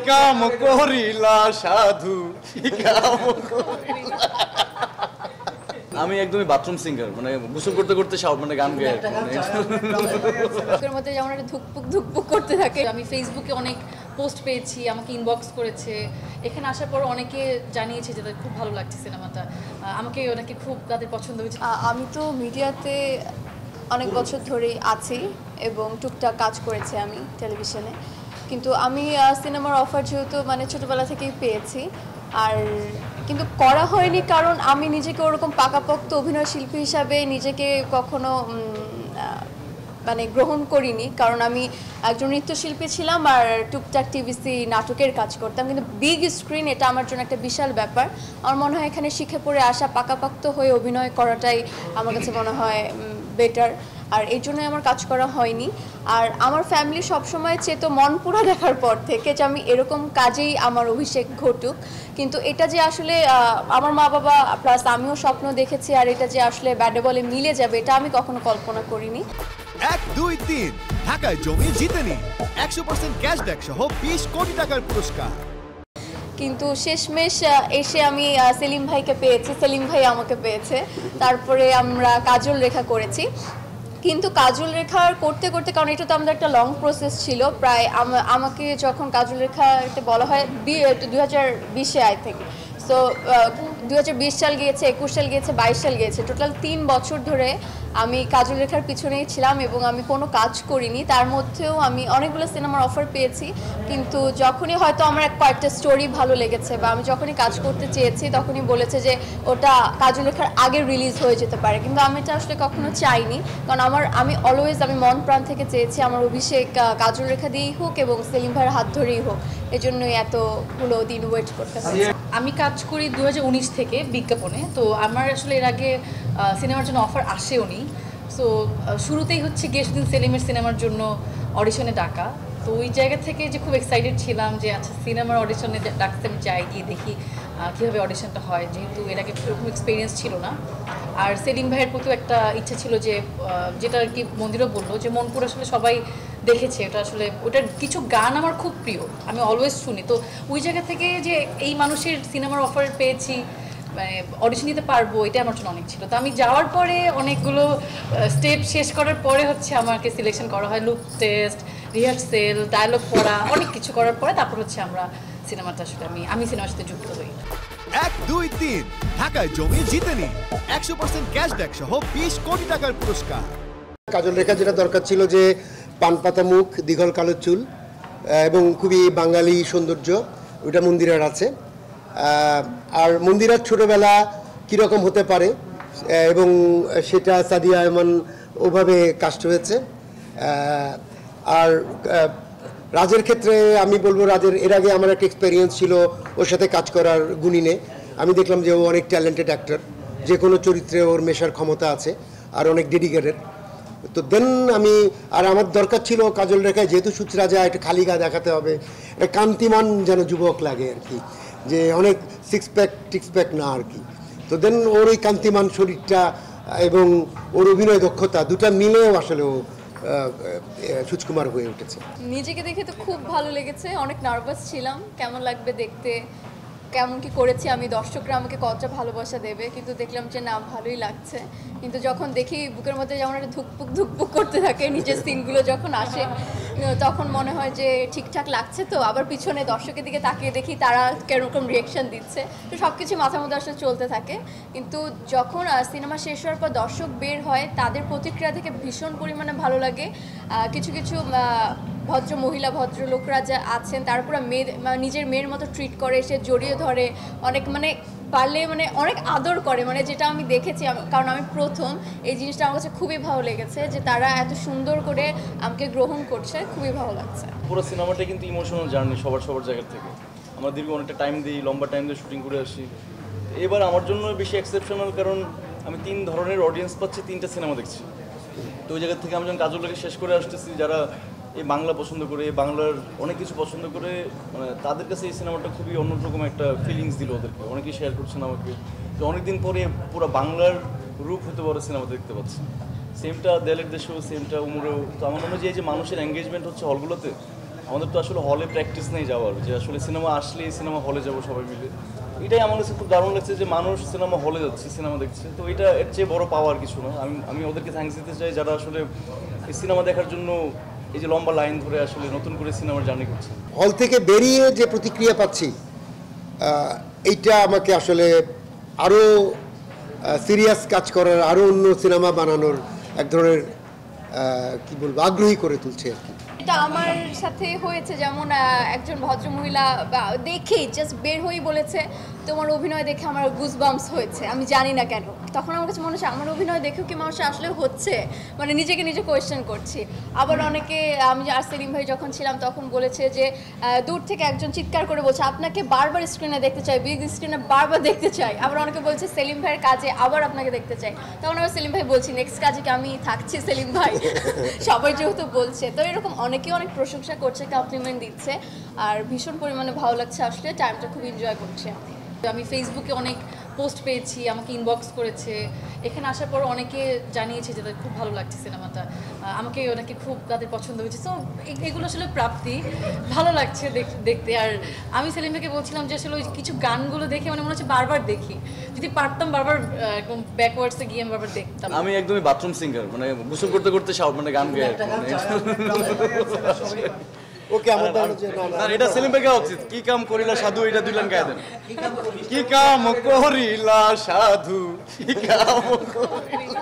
কাম করিলা সাধু কি কাম করিলা। আমি একদমই বাথরুম সিঙ্গার, মানে গোসল করতে করতে মানে গান গাই। বুকের মধ্যে যেমন একটা ধুকপুক ধুকপুক করতে থাকে। আমি ফেসবুকে অনেক পোস্ট পেয়েছি, আমাকে ইনবক্স করেছে। এখানে আসার পর অনেকে জানিয়েছে যে খুব ভালো লাগছে সিনেমাটা, আমাকে অনেকে খুব তাদের পছন্দ হয়েছে। আমি তো মিডিয়াতে অনেক বছর ধরেই আছি এবং টুকটাক কাজ করেছি আমি টেলিভিশনে, কিন্তু আমি সিনেমার অফার যেহেতু মানে ছোটোবেলা থেকেই পেয়েছি, আর কিন্তু করা হয়নি কারণ আমি নিজেকে ওরকম পাকাপোক্ত অভিনয় শিল্পী হিসাবে নিজেকে কখনো মানে গ্রহণ করিনি, কারণ আমি একজন নৃত্যশিল্পী ছিলাম আর টুকটাক টিভিসি নাটকের কাজ করতাম, কিন্তু বিগ স্ক্রিন এটা আমার জন্য একটা বিশাল ব্যাপার। আমার মনে হয় এখানে শিখে পড়ে আসা পাকাপোক্ত হয়ে অভিনয় করাটাই আমার কাছে মনে হয় বেটার, আর এই জন্যই আমার কাজ করা হয়নি। আর আমার ফ্যামিলি সবসময় চেতো মন পুরা দেখার পর থেকে যে আমি এরকম কাজেই আমার অভিষেক ঘটুক, কিন্তু এটা যে আসলে আমার মা বাবা প্লাস আমিও স্বপ্ন দেখেছি আর এটা যে আসলে ব্যাটে বলে মিলে যাবে এটা আমি কখনো কল্পনা করিনি। 1, 2, 3 ঢাকায় জমি জিতে নিন 100% ক্যাশব্যাক সহ 20 কোটি টাকার পুরস্কার। কিন্তু শেষমেশ এসে আমি সেলিম ভাইকে পেয়েছি, সেলিম ভাই আমাকে পেয়েছে, তারপরে আমরা কাজল রেখা করেছি। কিন্তু কাজল রেখা করতে করতে, কারণ এটা তো আমাদের একটা লং প্রসেস ছিল, প্রায় আমাকে যখন কাজল রেখা বলা হয় 2020-এ আই থিঙ্ক, সো 2020 সাল গিয়েছে, 21 সাল গিয়েছে, 22 সাল গিয়েছে, টোটাল 3 বছর ধরে আমি কাজল রেখার পিছনেই ছিলাম এবং আমি কোনো কাজ করিনি। তার মধ্যেও আমি অনেকগুলো সিনেমার অফার পেয়েছি, কিন্তু যখনই হয়তো আমার কয়েকটা স্টোরি ভালো লেগেছে বা আমি যখনই কাজ করতে চেয়েছি তখনই বলেছে যে ওটা কাজল রেখার আগে রিলিজ হয়ে যেতে পারে, কিন্তু আমি এটা আসলে কখনো চাইনি, কারণ আমি অলওয়েজ আমি মন প্রাণ থেকে চেয়েছি আমার অভিষেক কাজল রেখা দিয়েই হোক এবং সেলিম ভাইয়ের হাত ধরেই হোক, এজন্যই এতগুলো দিন ওয়েট করতে হয়েছে। আমি কাজ করি 2019 থেকে বিজ্ঞাপনে, তো আমার আসলে এর আগে সিনেমার জন্য অফার আসেও নি। সো শুরুতেই হচ্ছে গিয়ে সেদিন সেলিমের সিনেমার জন্য অডিশনে ডাকা, তো ওই জায়গা থেকে যে খুব এক্সাইটেড ছিলাম যে আচ্ছা সিনেমার অডিশনে ডাকতে আমি যাই, গিয়ে দেখি কীভাবে অডিশনটা হয়, যেহেতু এর আগে সেরকম এক্সপিরিয়েন্স ছিল না। আর সেলিম ভাইয়ের প্রতিও একটা ইচ্ছা ছিল যে যেটা আর কি মন্দিরও বললো যে মনপুর আসলে সবাই দেখেছে, ওটা আসলে ওটার কিছু গান আমার খুব প্রিয়, আমি অলওয়েজ শুনি। তো ওই জায়গা থেকে যে এই মানুষের সিনেমার অফার পেয়েছি, মানে অডিশন দিতে পারবো, এটা আমার জন্য অনেক ছিল। তো আমি যাওয়ার পরে অনেকগুলো স্টেপ শেষ করার পরে হচ্ছে আমাকে সিলেকশন করা হয়, লুক টেস্ট, রিহার্সেল, ডায়লগ পড়া, অনেক কিছু করার পরে তারপর হচ্ছে আমরা সিনেমাটা আসলে আমি সিনেমার সাথে যুক্ত হই। 1, 2, 3 ঢাকায় জমি জিতে নিন 100% ক্যাশব্যাক সহ 20 কোটি টাকার পুরস্কার। কাজল রেখা যেটা দরকার ছিল যে পান পাতা মুখ, দীঘল কালো চুল এবং খুবই বাঙালি সৌন্দর্য, ওইটা মন্দিরের আছে। আর মন্দিরের ছোটোবেলা কীরকম হতে পারে এবং সেটা সাদিয়া এমন ওভাবে কাস্ট হয়েছে। আর রাজের ক্ষেত্রে আমি বলবো, রাজের এর আগে আমার একটা এক্সপেরিয়েন্স ছিল ওর সাথে কাজ করার গুণিনে, আমি দেখলাম যে ও অনেক ট্যালেন্টেড অ্যাক্টর, যে কোনো চরিত্রে ওর মেশার ক্ষমতা আছে আর অনেক ডেডিকেটেড। তো দেন আমার দরকার ছিল কাজল রেখায়, যেহেতু সুচরাজা একটা খালি গা দেখাতে হবে, একটা কান্তিমান যেন যুবক লাগে আর কি, যে অনেক সিক্স প্যাক না আর কি। তো দেন ওর ওই কান্তিমান শরীরটা এবং ওর অভিনয় দক্ষতা দুটা মিলেও আসলে ও সুচকুমার হয়ে উঠেছে। নিজেকে দেখে তো খুব ভালো লেগেছে, অনেক নার্ভাস ছিলাম কেমন লাগবে দেখতে, কেমন কি করেছি আমি, দর্শকরা আমাকে কতটা ভালোবাসা দেবে, কিন্তু দেখলাম যে না ভালোই লাগছে। কিন্তু যখন দেখি বুকের মধ্যে যেমন একটা ধুকপুক করতে থাকে নিজের সিনগুলো যখন আসে, তখন মনে হয় যে ঠিকঠাক লাগছে। তো আবার পিছনে দর্শকের দিকে তাকিয়ে দেখি তারা কেরকম রিয়েকশন দিচ্ছে, তো সব কিছু মাথার মধ্যে আসলে চলতে থাকে। কিন্তু যখন সিনেমা শেষ হওয়ার পর দর্শক বের হয় তাদের প্রতিক্রিয়া থেকে ভীষণ পরিমাণে ভালো লাগে। কিছু ভদ্র মহিলা ভদ্রলোকরা যা আছেন তার পুরো নিজের মেয়ের মতো ট্রিট করে, সে জড়িয়ে ধরে, অনেক পারলে অনেক আদর করে, যেটা আমি দেখেছি, কারণ আমি প্রথম এই জিনিসটা আমার কাছে খুবই ভালো লেগেছে যে তারা এত সুন্দর করে আমাকে গ্রহণ করছে, খুবই ভালো লাগছে। পুরো সিনেমাটা কিন্তু ইমোশনাল জার্নি, সবার জায়গা থেকে আমরা দীর্ঘ অনেকটা টাইম দিই, লম্বা টাইম দিয়ে শুটিং করে আসি। এবার আমার জন্য বেশি এক্সেপশনাল, কারণ আমি 3 ধরনের অডিয়েন্স পাচ্ছি, 3টা সিনেমা দেখছি। তো ওই জায়গা থেকে আমি যখন কাজলটাকে শেষ করে আসতেছি, যারা এই বাংলা পছন্দ করে, বাংলার অনেক কিছু পছন্দ করে, তাদের কাছে এই সিনেমাটা খুবই অন্যরকম একটা ফিলিংস দিল ওদেরকে। অনেকেই শেয়ার করছেন আমাকে যে অনেকদিন পরে পুরো বাংলার রূপ হতে পারে সিনেমা দেখতে পাচ্ছি। সেমটা দেয়ালের দেশেও, সেমটা উমরেও। তো আমার মনে হয় যে এই যে মানুষের এঙ্গেজমেন্ট হচ্ছে হলগুলোতে, আমাদের তো আসলে হলে প্র্যাকটিস নেই যাওয়ার, যে আসলে সিনেমা আসলেই সিনেমা হলে যাব সবাই মিলে। এটাই আমার কাছে খুব দারুণ লাগছে যে মানুষ সিনেমা হলে যাচ্ছে, সিনেমা দেখছে। তো এটা এর চেয়ে বড় পাওয়ার কিছু না। আমি ওদেরকে থ্যাঙ্কস দিতে চাই যারা আসলে এই সিনেমা দেখার জন্য এই যে লম্বা লাইন ধরে আসলে নতুন করে সিনেমার জার্নি করছে। হল থেকে বেরিয়ে যে প্রতিক্রিয়া পাচ্ছি, এইটা আমাকে আসলে আরও সিরিয়াস কাজ করার, আরও অন্য সিনেমা বানানোর এক ধরনের কি বলবো আগ্রহী করে তুলছে আর কি। এটা আমার সাথে হয়েছে, যেমন একজন ভদ্রমহিলা দেখেই জাস্ট বের হয়েই বলেছে তোমার অভিনয় দেখে আমার গুজবাম্পস হয়েছে, আমি জানি না কেন। তখন আমার কাছে মনে হচ্ছে আমার অভিনয় দেখেও কি মানুষ আসলে হচ্ছে, মানে নিজেকে নিজে কোয়েশ্চেন করছি। আবার অনেকে, আমি আর সেলিম ভাই যখন ছিলাম তখন বলেছে যে দূর থেকে একজন চিৎকার করে বলছে আপনাকে বারবার স্ক্রিনে দেখতে চাই, বিগ স্ক্রিনে বারবার দেখতে চাই। আবার অনেকে বলছে সেলিম ভাইয়ের কাজে আবার আপনাকে দেখতে চাই। তখন আবার সেলিম ভাই বলছি নেক্সট কাজে কি আমি থাকছি সেলিম ভাই? সবাই যেহেতু বলছে, তো এরকম অনেকেই অনেক প্রশংসা করছে, কমপ্লিমেন্ট দিচ্ছে, আর ভীষণ পরিমাণে ভালো লাগছে। আসলে টাইমটা খুব এনজয় করছি আমি ফেসবুকে অনেক পোস্ট পেয়েছি, আমাকে ইনবক্স করেছে। এখানে আসার পর অনেকে জানিয়েছে যে তাদের খুব ভালো লাগছে সিনেমাটা, আমাকে অনেকে খুব তাদের পছন্দ হয়েছে। সো এগুলো আসলে প্রাপ্তি, ভালো লাগছে দেখতে। আর আমি সেলিম ভাইকে বলছিলাম যে আসলে ওই কিছু গানগুলো দেখে মানে মনে হচ্ছে বারবার দেখি, যদি পারতাম বারবার একদম ব্যাকওয়ার্ডসে গিয়ে আমি বারবার দেখতাম। আমি একদমই বাথরুম সিঙ্গার, মানে গোসল করতে করতে মানে গান গাই। ওকে আমার এটা সেলিম ভাই গাওয়া উচিত। কি কাম করিলা সাধু, এটা 2 লাইন গায়ে দেন। কি কাম করিলা সাধু, কি কাম করিলা